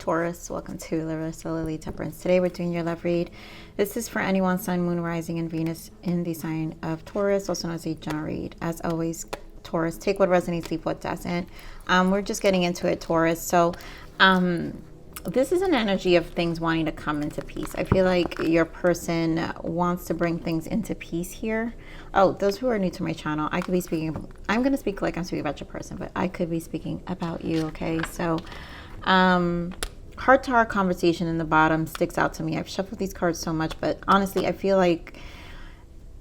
Taurus. Welcome to Larisa Lili Temperance. Today we're doing your love read. This is for anyone, Sun, Moon, Rising, and Venus in the sign of Taurus, also known as a general read. As always, Taurus, take what resonates, leave what doesn't. We're just getting into it, Taurus. So this is an energy of things wanting to come into peace. I feel like your person wants to bring things into peace here. Oh, those who are new to my channel, I could be speaking, I'm going to speak like I'm speaking about your person, but I could be speaking about you, okay? So, heart-to-heart conversation in the bottom sticks out to me. I've shuffled these cards so much, but honestly, I feel like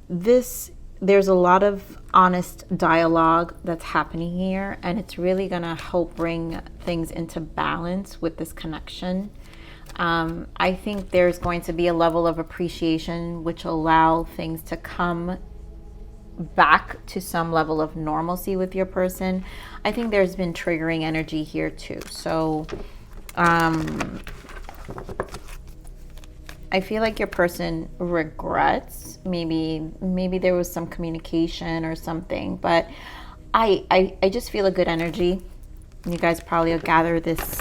there's a lot of honest dialogue that's happening here, and it's really going to help bring things into balance with this connection. I think there's going to be a level of appreciation which allow things to come back to some level of normalcy with your person. I think there's been triggering energy here too. So I feel like your person regrets, maybe there was some communication or something, but I just feel a good energy. You guys probably will gather this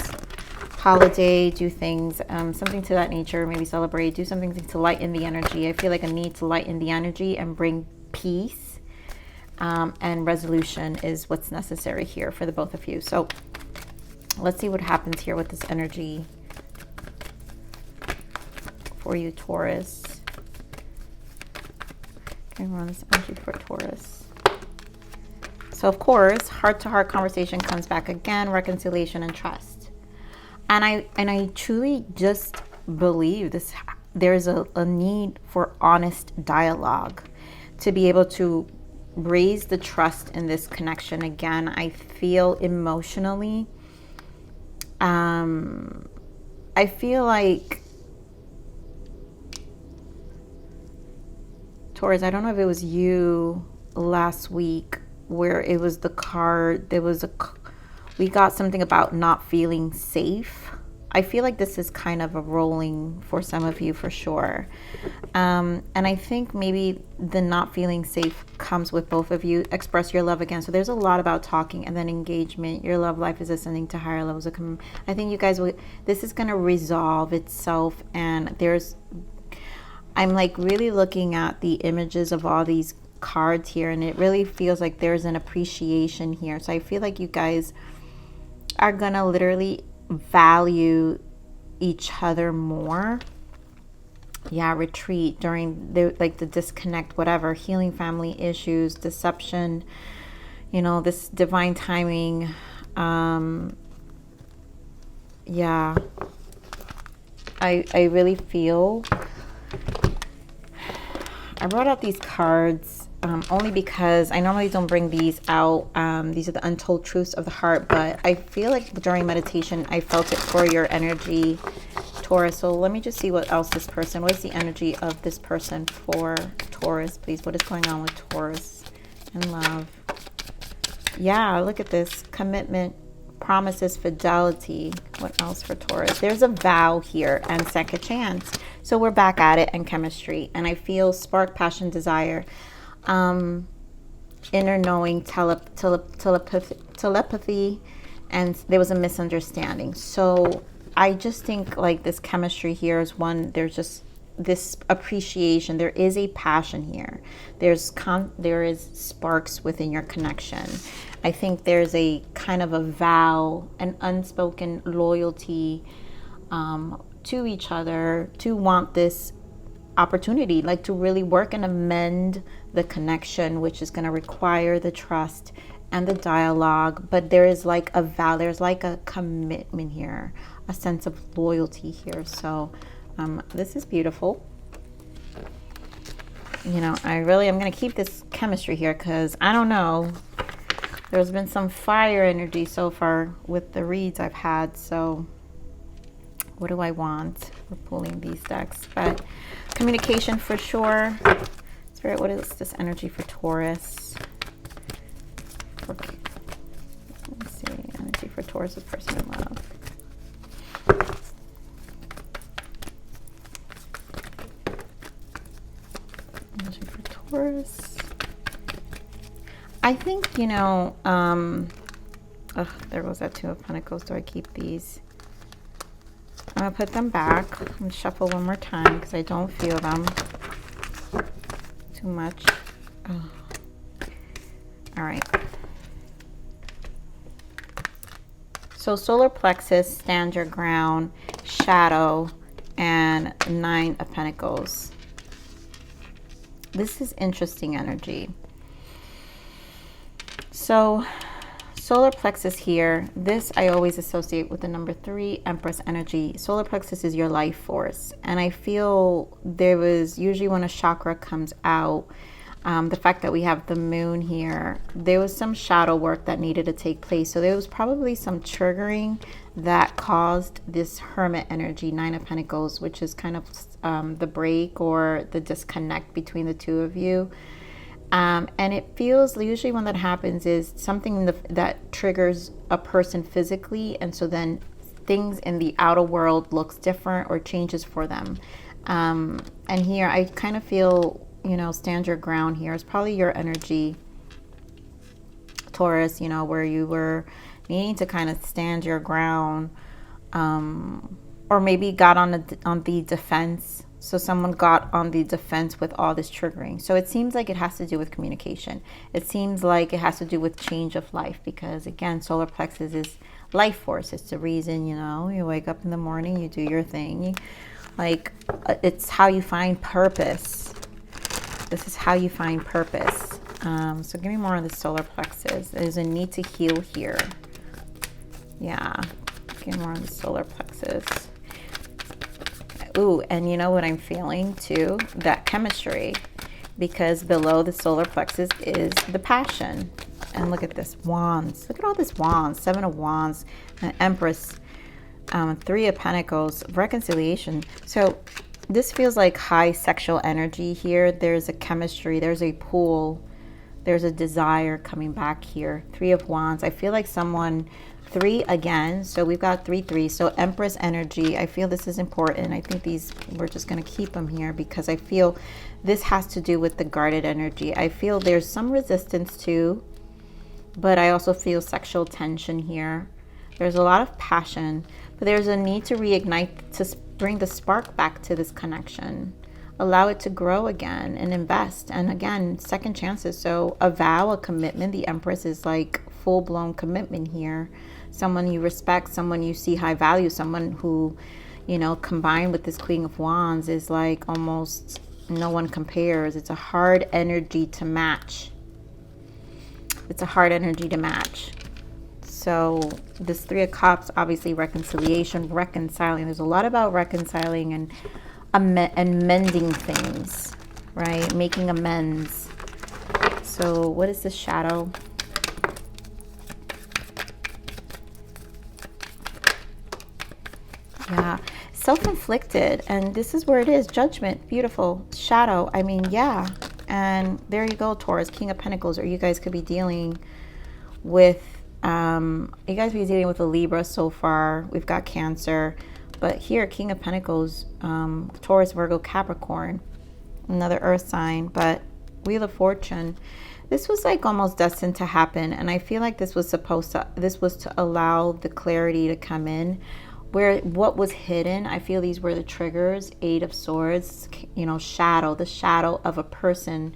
holiday, do things, something to that nature, maybe celebrate, do something to lighten the energy. I feel like a need to lighten the energy and bring peace and resolution is what's necessary here for the both of you. So let's see what happens here with this energy for you, Taurus. Okay, we're on this energy for Taurus. So of course, heart-to-heart conversation comes back again, reconciliation and trust. And I truly just believe this. There's a need for honest dialogue to be able to raise the trust in this connection again. I feel emotionally, I feel like Taurus, I don't know if it was you last week where it was the card, we got something about not feeling safe. I feel like this is kind of a rolling for some of you for sure. And I think maybe the not feeling safe comes with both of you. Express your love again. So there's a lot about talking and then engagement. Your love life is ascending to higher levels. I think you guys will, this is going to resolve itself. And I'm like really looking at the images of all these cards here, and it really feels like there's an appreciation here. So I feel like you guys are going to literally value each other more. Yeah, retreat during the disconnect, whatever, healing family issues, deception, you know, this divine timing. Yeah, I really feel, I brought out these cards only because I normally don't bring these out. These are the untold truths of the heart, but I feel like during meditation I felt it for your energy, Taurus. So let me just see what else this person, what is the energy of this person for Taurus, please? What is going on with Taurus and love? Yeah, look at this. Commitment, promises, fidelity. What else for Taurus? There's a vow here and second chance. So we're back at it, and chemistry. And I feel spark, passion, desire, inner knowing, telepathy, and there was a misunderstanding. So I just think like this chemistry here is one, there's just this appreciation. There is a passion here. There is sparks within your connection. I think there's a kind of a vow, an unspoken loyalty to each other, to want this opportunity, like to really work and amend the connection, which is going to require the trust and the dialogue. But there is like a vow, there's like a commitment here, a sense of loyalty here. So this is beautiful. You know, I'm going to keep this chemistry here because I don't know, there's been some fire energy so far with the reads I've had. So what do I want? We're pulling these decks, but communication for sure. Spirit, what is this energy for Taurus? Okay. Let's see, energy for Taurus is person in love. Energy for Taurus. I think, you know, there goes that Two of Pentacles. Do I keep these? I'm going to put them back. I'm going to shuffle one more time because I don't feel them too much. Oh. All right. So solar plexus, stand your ground, shadow, and 9 of Pentacles. This is interesting energy. So solar plexus here, this I always associate with the number 3, Empress energy. Solar plexus is your life force. And I feel there was usually when a chakra comes out, the fact that we have the moon here, there was some shadow work that needed to take place. So there was probably some triggering that caused this hermit energy, 9 of Pentacles, which is kind of the break or the disconnect between the two of you. And it feels, usually when that happens is something that triggers a person physically. And so then things in the outer world looks different or changes for them. And here I kind of feel, you know, stand your ground here. It's probably your energy, Taurus, you know, where you were needing to kind of stand your ground, or maybe got on the defense. So someone got on the defense with all this triggering. So it seems like it has to do with communication. It seems like it has to do with change of life, because again, solar plexus is life force. It's the reason, you know, you wake up in the morning, you do your thing. Like, it's how you find purpose. This is how you find purpose. So give me more on the solar plexus. There's a need to heal here. Yeah, give me more on the solar plexus. Ooh, and you know what I'm feeling too? That chemistry. Because below the solar plexus is the passion. And look at this, wands. Look at all this wands. 7 of Wands, an Empress, 3 of Pentacles, reconciliation. So this feels like high sexual energy here. There's a chemistry, there's a pull, there's a desire coming back here. 3 of Wands. I feel like someone, 3 again. So we've got 3, 3. So Empress energy. I feel this is important. I think these, we're just going to keep them here because I feel this has to do with the guarded energy. I feel there's some resistance too, but I also feel sexual tension here. There's a lot of passion, but there's a need to reignite, to bring the spark back to this connection. Allow it to grow again and invest. And again, second chances. So a vow, a commitment. The Empress is like full-blown commitment here. Someone you respect, someone you see high value, someone who, you know, combined with this Queen of Wands is like almost no one compares. It's a hard energy to match. It's a hard energy to match. So this 3 of Cups, obviously reconciliation, reconciling. There's a lot about reconciling and mending things, right? Making amends. So what is this shadow? Yeah, self-inflicted. And this is where it is. Judgment, beautiful. Shadow, I mean, yeah. And there you go, Taurus, King of Pentacles. Or you guys could be dealing with, you guys be dealing with a Libra so far. We've got Cancer. But here, King of Pentacles, Taurus, Virgo, Capricorn. Another earth sign. But Wheel of Fortune. This was like almost destined to happen. And I feel like this was to allow the clarity to come in. Where what was hidden, I feel these were the triggers. 8 of Swords, you know, shadow. The shadow of a person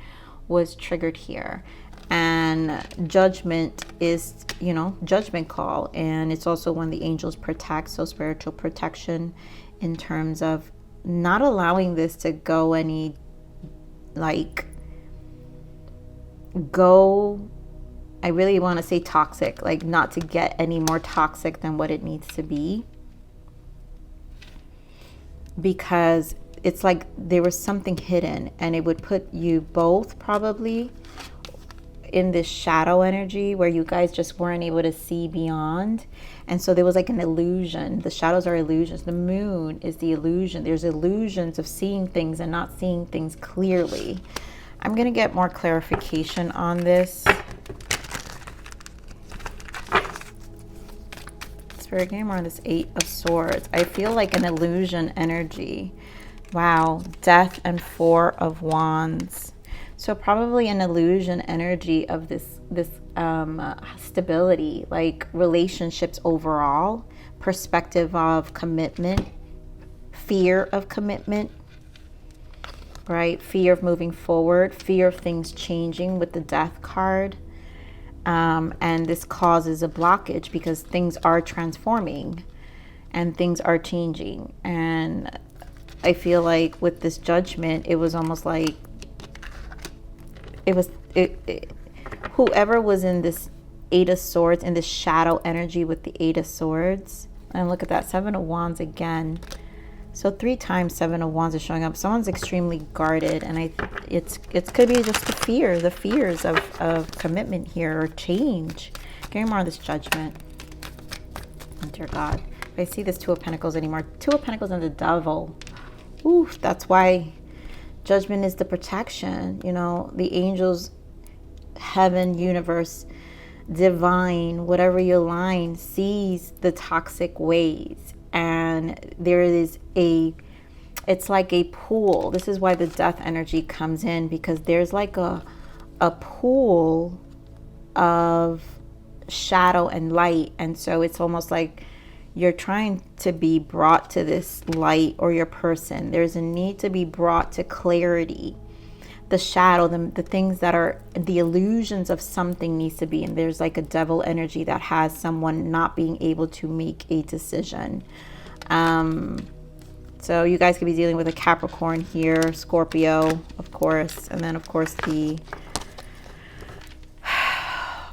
was triggered here. And judgment is, you know, judgment call. And it's also when the angels protect. So spiritual protection in terms of not allowing this to go any, like, go, I really want to say toxic. Like, not to get any more toxic than what it needs to be. Because it's like there was something hidden, and it would put you both probably in this shadow energy where you guys just weren't able to see beyond. And so there was like an illusion. The shadows are illusions. The moon is the illusion. There's illusions of seeing things and not seeing things clearly. I'm going to get more clarification on this. Spirit, getting more on this 8 of Swords. I feel like an illusion energy. Wow. Death and 4 of Wands. So probably an illusion energy of this stability, like relationships overall, perspective of commitment, fear of commitment, right? Fear of moving forward, fear of things changing with the Death card. And this causes a blockage because things are transforming and things are changing. And I feel like with this Judgment, it was almost like whoever was in this Eight of Swords, in this shadow energy with the Eight of Swords, and look at that, Seven of Wands again. So 3 times Seven of Wands is showing up. Someone's extremely guarded, and it could be just the fears of commitment here or change. Give me more of this Judgment. Oh, dear God. If I see this Two of Pentacles anymore. Two of Pentacles and the Devil. Oof, that's why Judgment is the protection. You know, the angels, heaven, universe, divine, whatever your line, sees the toxic ways. And there is it's like a pool. This is why the Death energy comes in, because there's like a pool of shadow and light. And so it's almost like you're trying to be brought to this light, or your person. There's a need to be brought to clarity. The shadow, the things that are the illusions of something needs to be. And there's like a Devil energy that has someone not being able to make a decision. So you guys could be dealing with a Capricorn here, Scorpio, of course. And then, of course, oh,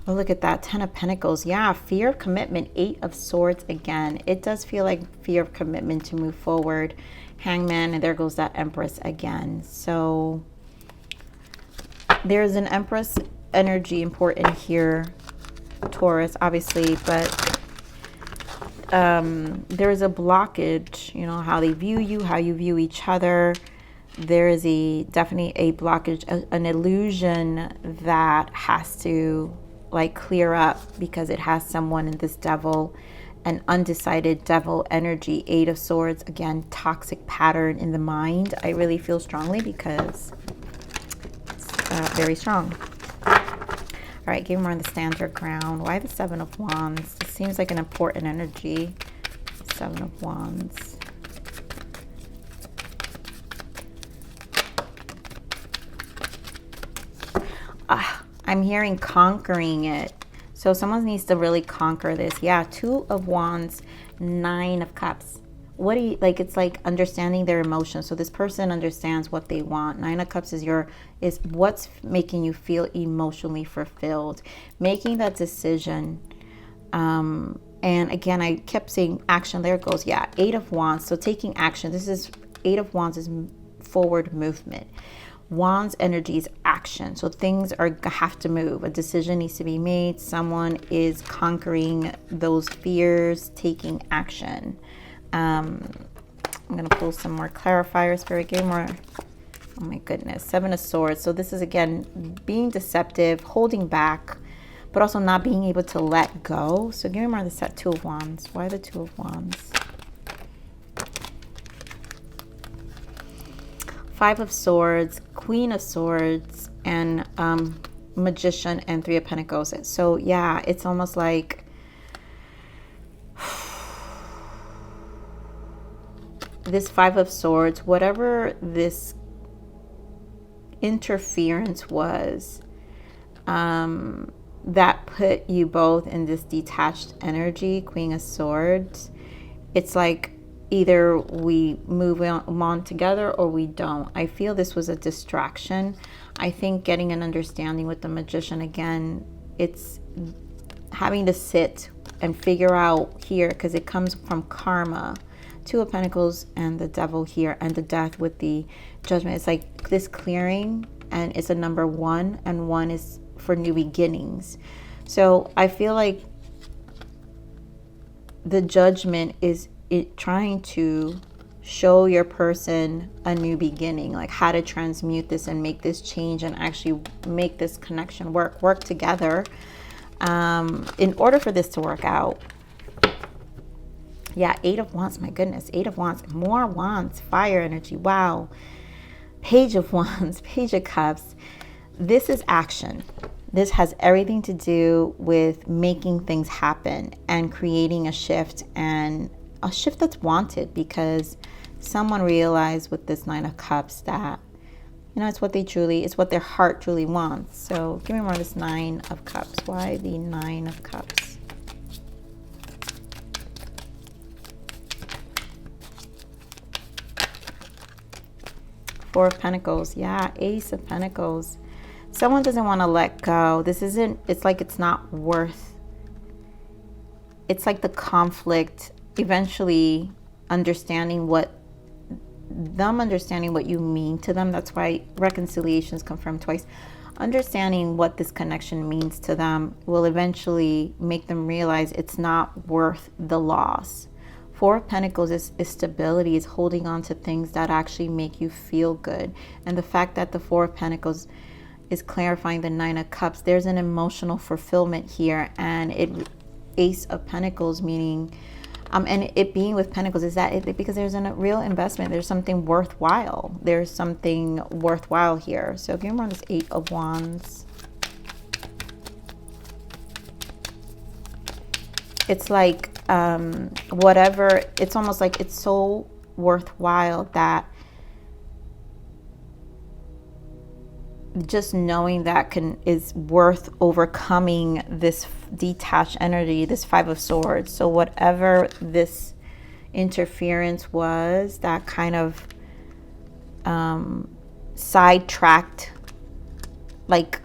look at that, 10 of Pentacles. Yeah, fear of commitment, 8 of Swords again. It does feel like fear of commitment to move forward. Hangman, and there goes that Empress again. So there's an Empress energy important here, Taurus, obviously, but there is a blockage, you know, how they view you, how you view each other. There is definitely a blockage, an illusion that has to like clear up, because it has someone in this Devil, an undecided Devil energy. 8 of Swords, again, toxic pattern in the mind. I really feel strongly because very strong. All right, give me more on the stand your ground. Why the 7 of Wands? This seems like an important energy. 7 of Wands. I'm hearing conquering it. So someone needs to really conquer this. Yeah, 2 of Wands, 9 of Cups. What do you like? It's like understanding their emotions. So this person understands what they want. 9 of Cups is what's making you feel emotionally fulfilled, making that decision. And again, I kept saying action. There it goes. Yeah, 8 of Wands. So taking action. This is 8 of Wands is forward movement. Wands energy is action. So things have to move. A decision needs to be made. Someone is conquering those fears, taking action. I'm going to pull some more clarifiers. Spirit, give more. Oh my goodness. 7 of Swords. So this is, again, being deceptive, holding back, but also not being able to let go. So give me more of this 2 of Wands. Why the 2 of Wands? 5 of Swords, Queen of Swords, and Magician, and 3 of Pentacles. So yeah, it's almost like this 5 of Swords, whatever this interference was, that put you both in this detached energy, Queen of Swords. It's like either we move on together or we don't. I feel this was a distraction. I think getting an understanding with the Magician, again, it's having to sit and figure out here, because it comes from karma. 2 of Pentacles and the Devil here, and the Death with the Judgment. It's like this clearing, and it's a number 1, and 1 is for new beginnings. So I feel like the Judgment is trying to show your person a new beginning, like how to transmute this and make this change and actually make this connection work together in order for this to work out. Yeah, 8 of Wands, my goodness, 8 of Wands, more Wands, fire energy, wow. Page of Wands, Page of Cups. This is action. This has everything to do with making things happen and creating a shift, and a shift that's wanted, because someone realized with this Nine of Cups that, you know, it's what their heart truly wants. So give me more of this Nine of Cups. Why the Nine of Cups? Four of Pentacles. Yeah, Ace of Pentacles. Someone doesn't want to let go. This isn't, it's like it's not worth, it's like the conflict eventually understanding what you mean to them. That's why reconciliations confirmed twice. Understanding what this connection means to them will eventually make them realize it's not worth the loss. Four of Pentacles is stability, is holding on to things that actually make you feel good. And the fact that the Four of Pentacles is clarifying the Nine of Cups, there's an emotional fulfillment here. And Ace of Pentacles, meaning and it being with Pentacles, is that because there's a real investment, there's something worthwhile, here. So give me on this Eight of Wands. It's like whatever, it's almost like it's so worthwhile that just knowing that is worth overcoming this detached energy, this Five of Swords. So whatever this interference was that kind of sidetracked, like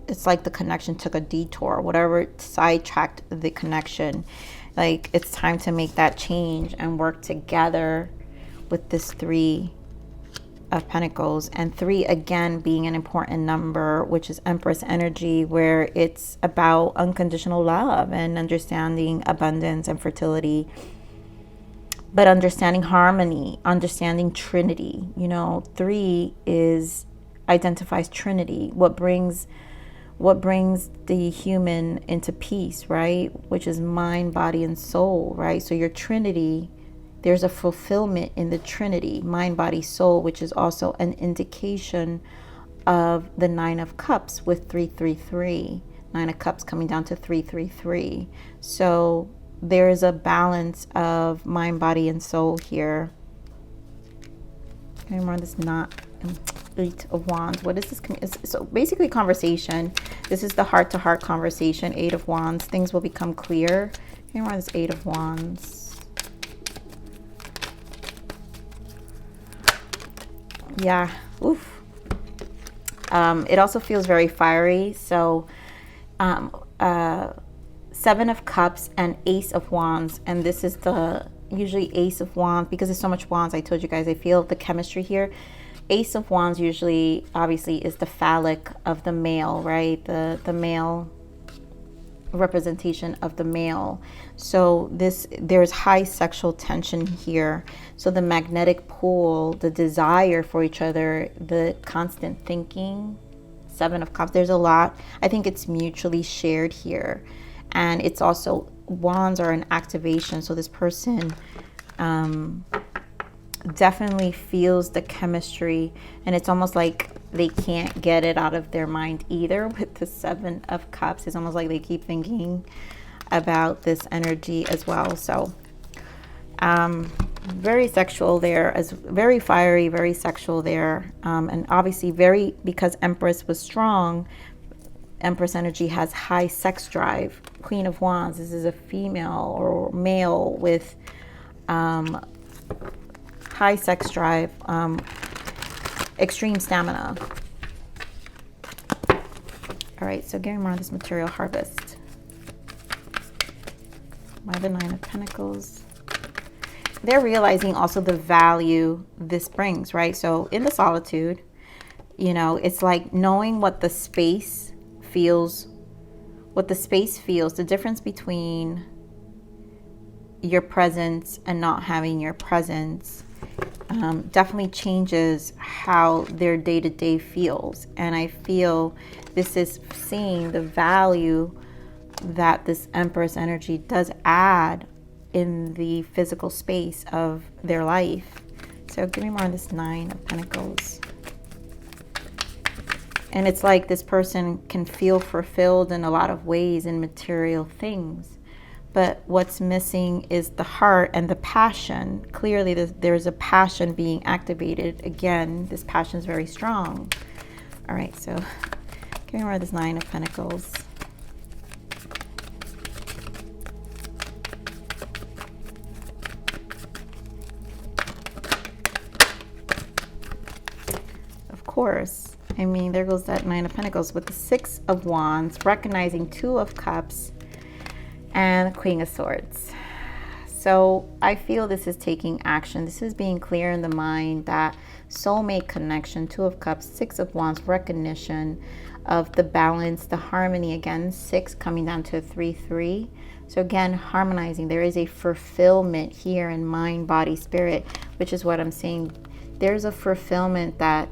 it's like the connection took a detour, whatever sidetracked the connection, like it's time to make that change and work together with this Three of Pentacles. And three again being an important number, which is Empress energy, where it's about unconditional love and understanding abundance and fertility, but understanding harmony, understanding Trinity. You know, three identifies Trinity, what brings the human into peace, right? Which is mind, body, and soul, right? So your Trinity, there's a fulfillment in the Trinity, mind, body, soul, which is also an indication of the Nine of Cups with 333. Nine of Cups coming down to 333. So there is a balance of mind, body, and soul here. Okay, more on this Eight of Wands. What is this? So basically conversation. This is the heart-to-heart conversation. Eight of Wands. Things will become clear. Okay, more on this Eight of Wands. Yeah. Oof. It also feels very fiery. So Seven of Cups and Ace of Wands. And this is usually Ace of Wands, because there's so much wands. I told you guys, I feel the chemistry here. Ace of Wands usually, obviously, is the phallic of the male, right? The male representation of the male. So there's high sexual tension here. So the magnetic pull, the desire for each other, the constant thinking. Seven of Cups, there's a lot. I think it's mutually shared here. And it's also, wands are an activation. So this person definitely feels the chemistry, and it's almost like they can't get it out of their mind either. With the Seven of Cups, it's almost like they keep thinking about this energy as well. So very sexual there, as very fiery, very sexual there, and obviously because Empress was strong. Empress energy has high sex drive. Queen of Wands, this is a female or male with high sex drive, extreme stamina. All right, so getting more of this material harvest. By the Nine of Pentacles. They're realizing also the value this brings, right? So in the solitude, you know, it's like knowing what the space feels, the difference between your presence and not having your presence definitely changes how their day-to-day feels. And I feel this is seeing the value that this Empress energy does add in the physical space of their life. So give me more on this Nine of Pentacles. And it's like this person can feel fulfilled in a lot of ways in material things. but what's missing is the heart and the passion. Clearly, there's a passion being activated. Again, this passion is very strong. All right, so give me more of this Nine of Pentacles. Of course. I mean, there goes that Nine of Pentacles with the Six of Wands, recognizing Two of Cups, and the Queen of Swords. So I feel this is taking action. This is being clear in the mind, that soulmate connection, Two of Cups, Six of Wands, recognition of the balance, the harmony. Again, 6 coming down to 3-3. So again, harmonizing. There is a fulfillment here in mind, body, spirit, which is what I'm saying. There's a fulfillment that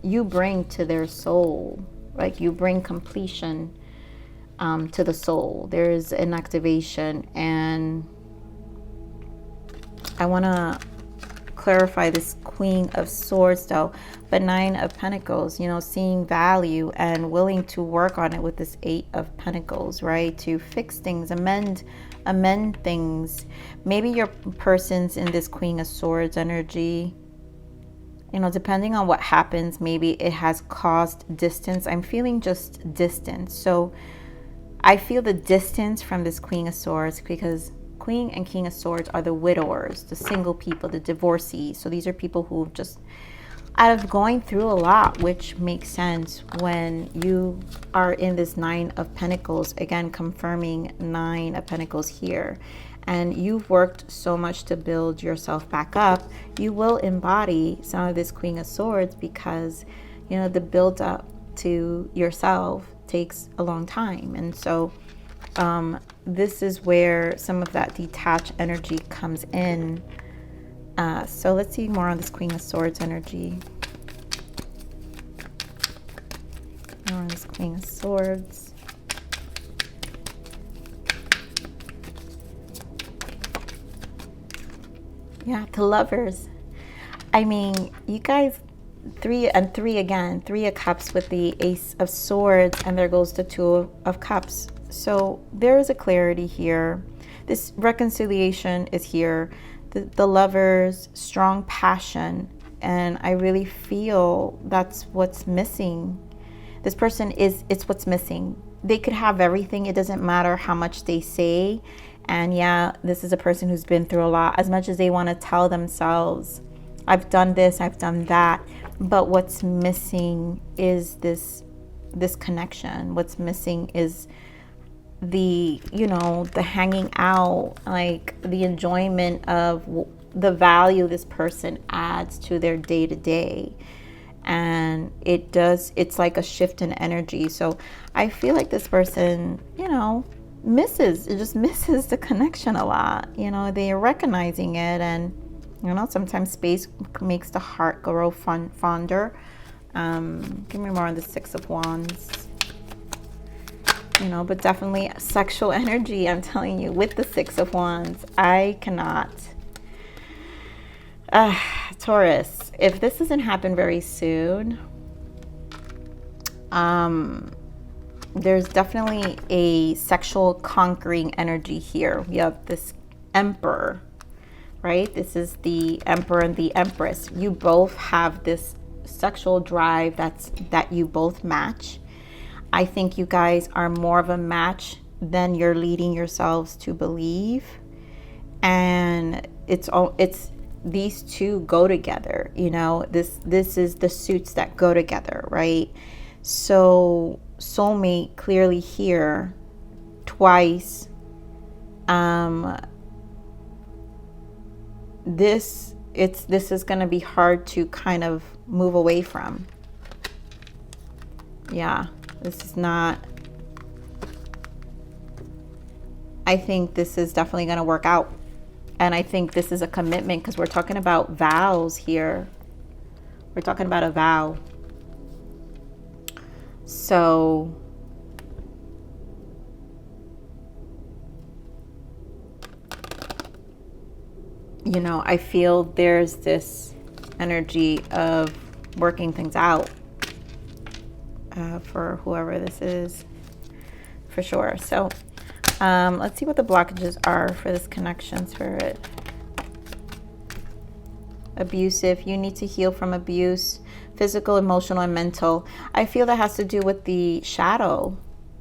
you bring to their soul. Like you bring completion to the soul. There's an activation, and I want to clarify this Queen of Swords though, but Nine of Pentacles, you know, seeing value and willing to work on it with this Eight of Pentacles, right? To fix things, amend things. Maybe your person's in this Queen of Swords energy. You know, depending on what happens, maybe it has caused distance. I'm feeling just distance. So I feel the distance from this Queen of Swords, because Queen and King of Swords are the widowers, the single people, the divorcees. So these are people who just out of going through a lot, which makes sense when you are in this Nine of Pentacles. Again, confirming Nine of Pentacles here. And you've worked so much to build yourself back up. You will embody some of this Queen of Swords, because, you know, the build up to yourself takes a long time. And so this is where some of that detached energy comes in. So let's see more on this Queen of Swords energy. More on this Queen of Swords. Yeah, the Lovers. I mean, you guys, 3 and 3 again, 3 of Cups with the Ace of Swords, and there goes the Two of Cups. So there is a clarity here. This reconciliation is here. The Lovers, strong passion, and I really feel that's what's missing. This person it's what's missing. They could have everything. It doesn't matter how much they say. And yeah, this is a person who's been through a lot, as much as they want to tell themselves, I've done this, I've done that. But what's missing is this connection. What's missing is the, you know, the hanging out, like the enjoyment of the value this person adds to their day-to-day. And it's like a shift in energy. So I feel like this person, you know, just misses the connection a lot. You know, they're recognizing it, and you know, sometimes space makes the heart grow fonder. Give me more on the Six of Wands. You know, but definitely sexual energy, I'm telling you, with the Six of Wands. I cannot. Taurus, if this doesn't happen very soon, there's definitely a sexual conquering energy here. We have this Emperor, right? This is the Emperor and the Empress. You both have this sexual drive that you both match. I think you guys are more of a match than you're leading yourselves to believe. And it's these two go together, you know. This is the suits that go together, right? So soulmate clearly here twice. This is going to be hard to kind of move away from. Yeah, this is not, I think this is definitely going to work out. And I think this is a commitment, because we're talking about vows here. We're talking about a vow. So you know, I feel there's this energy of working things out for whoever this is, for sure. So Let's see what the blockages are for this connection, Spirit. Abusive. You need to heal from abuse, physical, emotional, and mental. I feel that has to do with the shadow.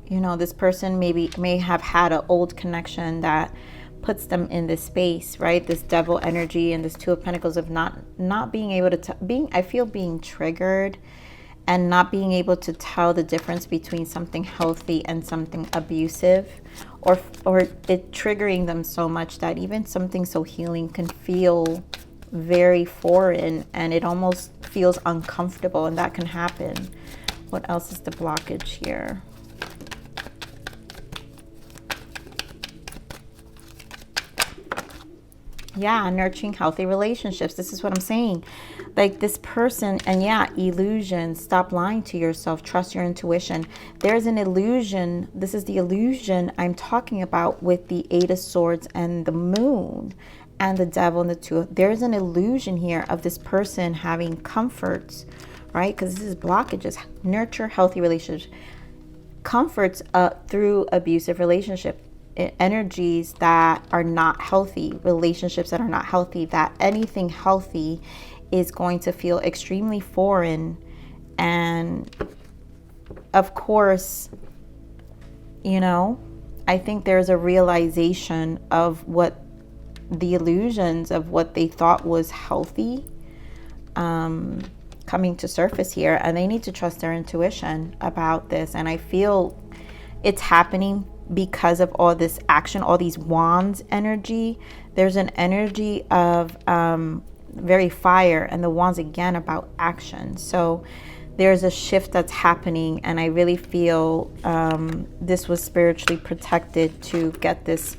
You know, this person may have had an old connection that puts them in this space, right? This devil energy and this Two of Pentacles of not being able to I feel being triggered and not being able to tell the difference between something healthy and something abusive, or it triggering them so much that even something so healing can feel very foreign and it almost feels uncomfortable, and that can happen. What else is the blockage here? Yeah, nurturing healthy relationships. This is what I'm saying. Like this person, and yeah, illusion. Stop lying to yourself. Trust your intuition. There's an illusion. This is the illusion I'm talking about with the Eight of Swords and the Moon and the Devil and the Two. There's an illusion here of this person having comforts, right? Because this is blockages. Nurture healthy relationships. Comforts through abusive relationship. Energies that are not healthy, relationships that are not healthy, that anything healthy is going to feel extremely foreign. And of course, you know, I think there's a realization of what the illusions of what they thought was healthy coming to surface here, and they need to trust their intuition about this. And I feel it's happening because of all this action, all these wands energy. There's an energy of very fire, and the wands again about action. So there's a shift that's happening, and I really feel this was spiritually protected to get this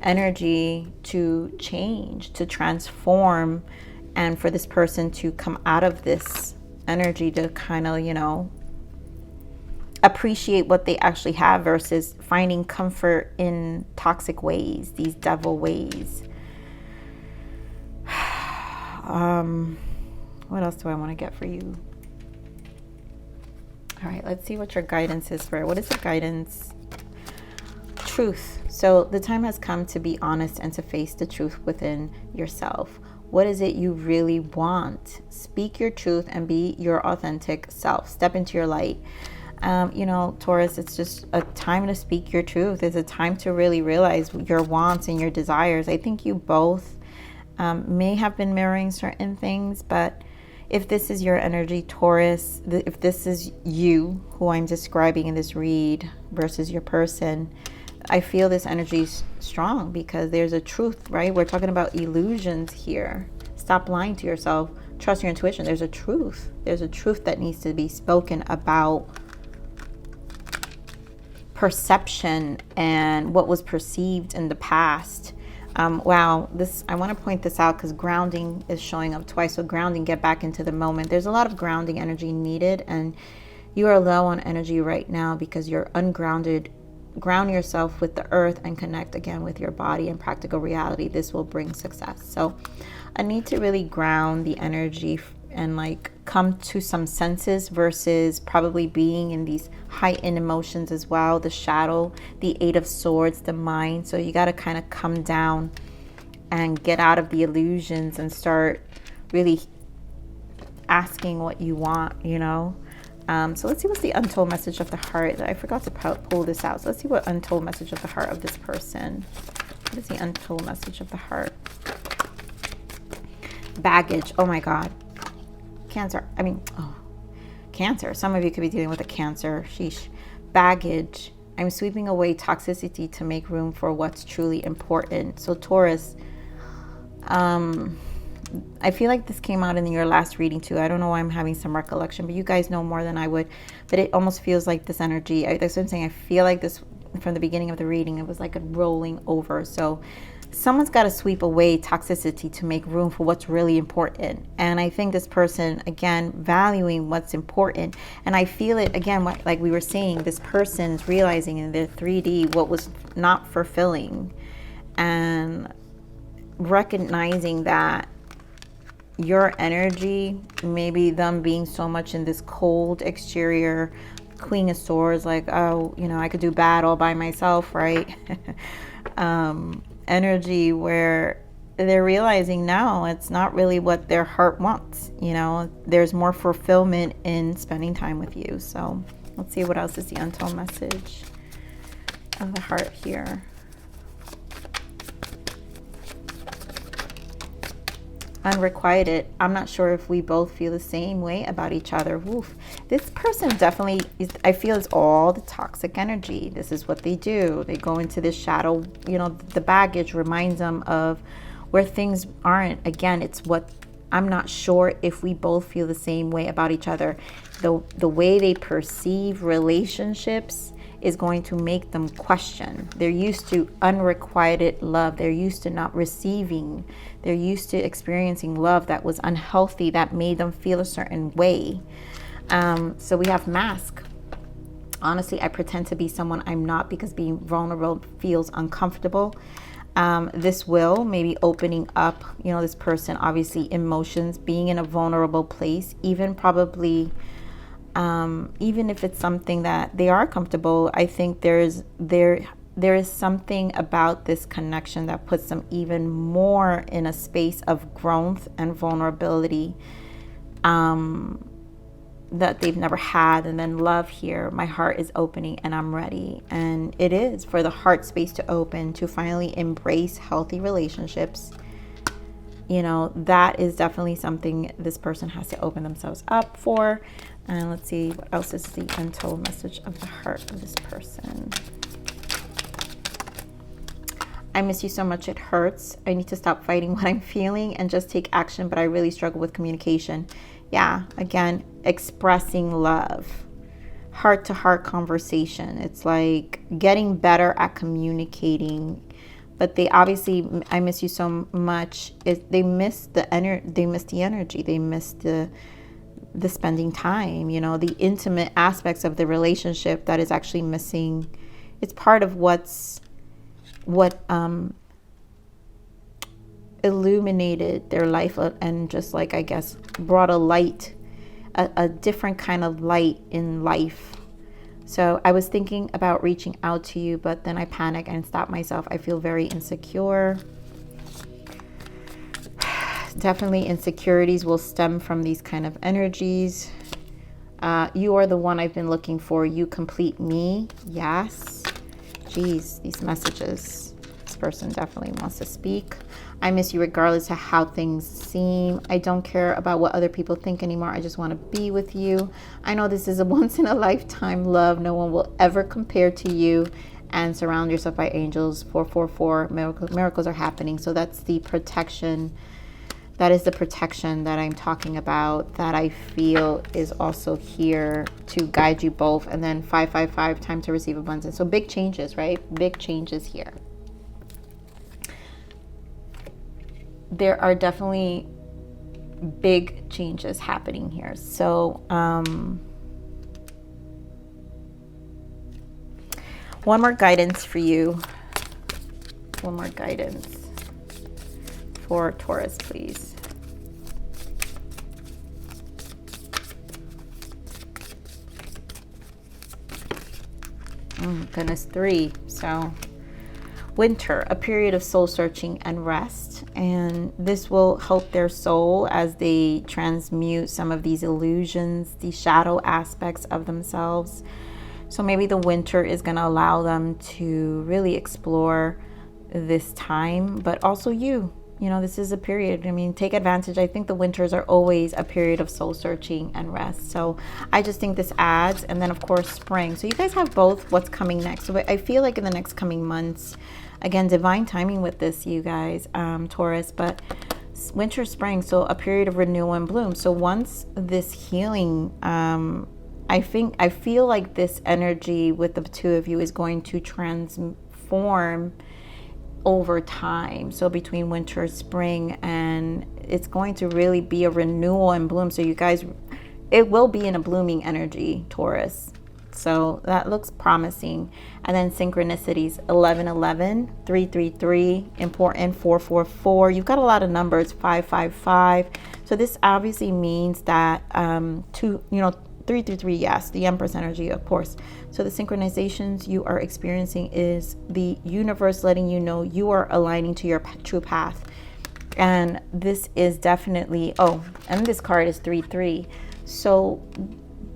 energy to change, to transform, and for this person to come out of this energy to kind of, you know, appreciate what they actually have versus finding comfort in toxic ways, these devil ways. What else do I want to get for you? All right, let's see what your guidance is for it. What is the guidance? Truth. So the time has come to be honest and to face the truth within yourself. What is it you really want? Speak your truth and be your authentic self. Step into your light. You know, Taurus, it's just a time to speak your truth. It's a time to really realize your wants and your desires. I think you both may have been mirroring certain things, but if this is your energy, Taurus, if this is you who I'm describing in this read versus your person, I feel this energy is strong because there's a truth, right? We're talking about illusions here. Stop lying to yourself. Trust your intuition. There's a truth. There's a truth that needs to be spoken about perception and what was perceived in the past. Wow, this, I want to point this out because grounding is showing up twice. So grounding, get back into the moment. There's a lot of grounding energy needed, and you are low on energy right now because you're ungrounded. Ground yourself with the earth and connect again with your body and practical reality. This will bring success. So I need to really ground the energy and like come to some senses versus probably being in these heightened emotions as well. The shadow, the Eight of Swords, the mind. So you got to kind of come down and get out of the illusions and start really asking what you want, you know. So let's see what's the untold message of the heart. I forgot to pull this out. So let's see what untold message of the heart of this person. What is the untold message of the heart? Baggage. Oh my God. Cancer. I mean, Cancer. Some of you could be dealing with a Cancer. Sheesh. Baggage. I'm sweeping away toxicity to make room for what's truly important. So Taurus, I feel like this came out in your last reading too. I don't know why I'm having some recollection, but you guys know more than I would. But it almost feels like this energy. That's what I'm saying. I feel like this from the beginning of the reading. It was like a rolling over. So someone's got to sweep away toxicity to make room for what's really important. And I think this person, again, valuing what's important. And I feel it, again, like we were saying, this person's realizing in their 3D what was not fulfilling. And recognizing that your energy, maybe them being so much in this cold exterior, Queen of Swords, like, oh, you know, I could do bad all by myself, right? Energy where they're realizing now it's not really what their heart wants. You know, there's more fulfillment in spending time with you. So let's see what else is the untold message of the heart here. Unrequited. I'm not sure if we both feel the same way about each other. Oof. This person definitely is, I feel, is all the toxic energy. This is what they do. They go into this shadow, you know, the baggage reminds them of where things aren't. Again, it's what, I'm not sure if we both feel the same way about each other. The way they perceive relationships is going to make them question. They're used to unrequited love. They're used to not receiving. They're used to experiencing love that was unhealthy, that made them feel a certain way. So we have mask. Honestly, I pretend to be someone I'm not because being vulnerable feels uncomfortable. This will maybe opening up, you know, this person, obviously emotions, being in a vulnerable place, even probably even if it's something that they are comfortable. I think there is something about this connection that puts them even more in a space of growth and vulnerability that they've never had. And then love here, my heart is opening and I'm ready. And it is for the heart space to open, to finally embrace healthy relationships. You know, that is definitely something this person has to open themselves up for. And let's see what else is the untold message of the heart of this person. I miss you so much, it hurts. I need to stop fighting what I'm feeling and just take action, but I really struggle with communication. Yeah, again, expressing love. Heart-to-heart conversation. It's like getting better at communicating. But they obviously, I miss you so much. They miss the energy. They miss the energy. They miss the spending time. You know, the intimate aspects of the relationship that is actually missing. It's part of what illuminated their life and just like, I guess, brought a light, a different kind of light in life. So I was thinking about reaching out to you, but then I panic and stop myself. I feel very insecure. Definitely insecurities will stem from these kind of energies. You are the one I've been looking for. You complete me. Yes. Geez, these messages. This person definitely wants to speak. I miss you regardless of how things seem. I don't care about what other people think anymore. I just want to be with you. I know this is a once in a lifetime love. No one will ever compare to you. And surround yourself by angels. 444. Miracles are happening. So that's the protection. That is the protection that I'm talking about, that I feel is also here to guide you both. And then 555, time to receive abundance. So big changes, right? Big changes here. There are definitely big changes happening here. So one more guidance for you. One more guidance for Taurus, please. Goodness, 3. So winter, a period of soul searching and rest. And this will help their soul as they transmute some of these illusions, these shadow aspects of themselves. So maybe the winter is going to allow them to really explore this time, but also you know, this is a period. I mean, take advantage. I think the winters are always a period of soul searching and rest. So I just think this adds. And then of course, spring. So you guys have both what's coming next. So I feel like in the next coming months, again, divine timing with this, you guys, Taurus, but winter, spring. So a period of renewal and bloom. So once this healing, I feel like this energy with the two of you is going to transform over time. So between winter, spring, and it's going to really be a renewal and bloom. So you guys, it will be in a blooming energy, Taurus. So that looks promising. And then synchronicities, 1111, 333, important, 444. You've got a lot of numbers, 555. So this obviously means that 333, yes, the Empress energy, of course. So the synchronizations you are experiencing is the universe letting you know you are aligning to your true path. And this is definitely, oh, and this card is 3-3. So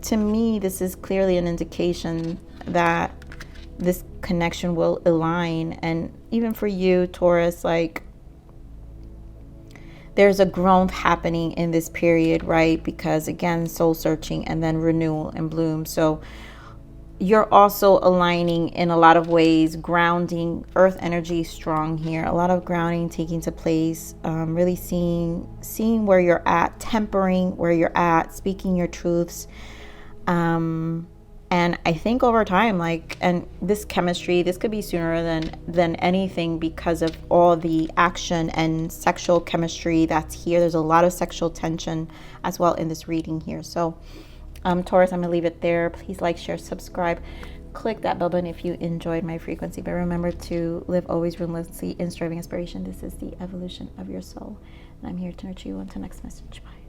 to me, this is clearly an indication that this connection will align. And even for you, Taurus, like, there's a growth happening in this period, right? Because again, soul searching and then renewal and bloom. So you're also aligning in a lot of ways, grounding, earth energy strong here, a lot of grounding taking to place, really seeing where you're at, tempering where you're at, speaking your truths. And I think over time, like, and this chemistry, this could be sooner than anything because of all the action and sexual chemistry that's here. There's a lot of sexual tension as well in this reading here. So Taurus, I'm gonna leave it there. Please like, share, subscribe, click that bell button if you enjoyed my frequency. But remember to live always relentlessly in striving aspiration. This is the evolution of your soul, and I'm here to nurture you. Until next message. Bye.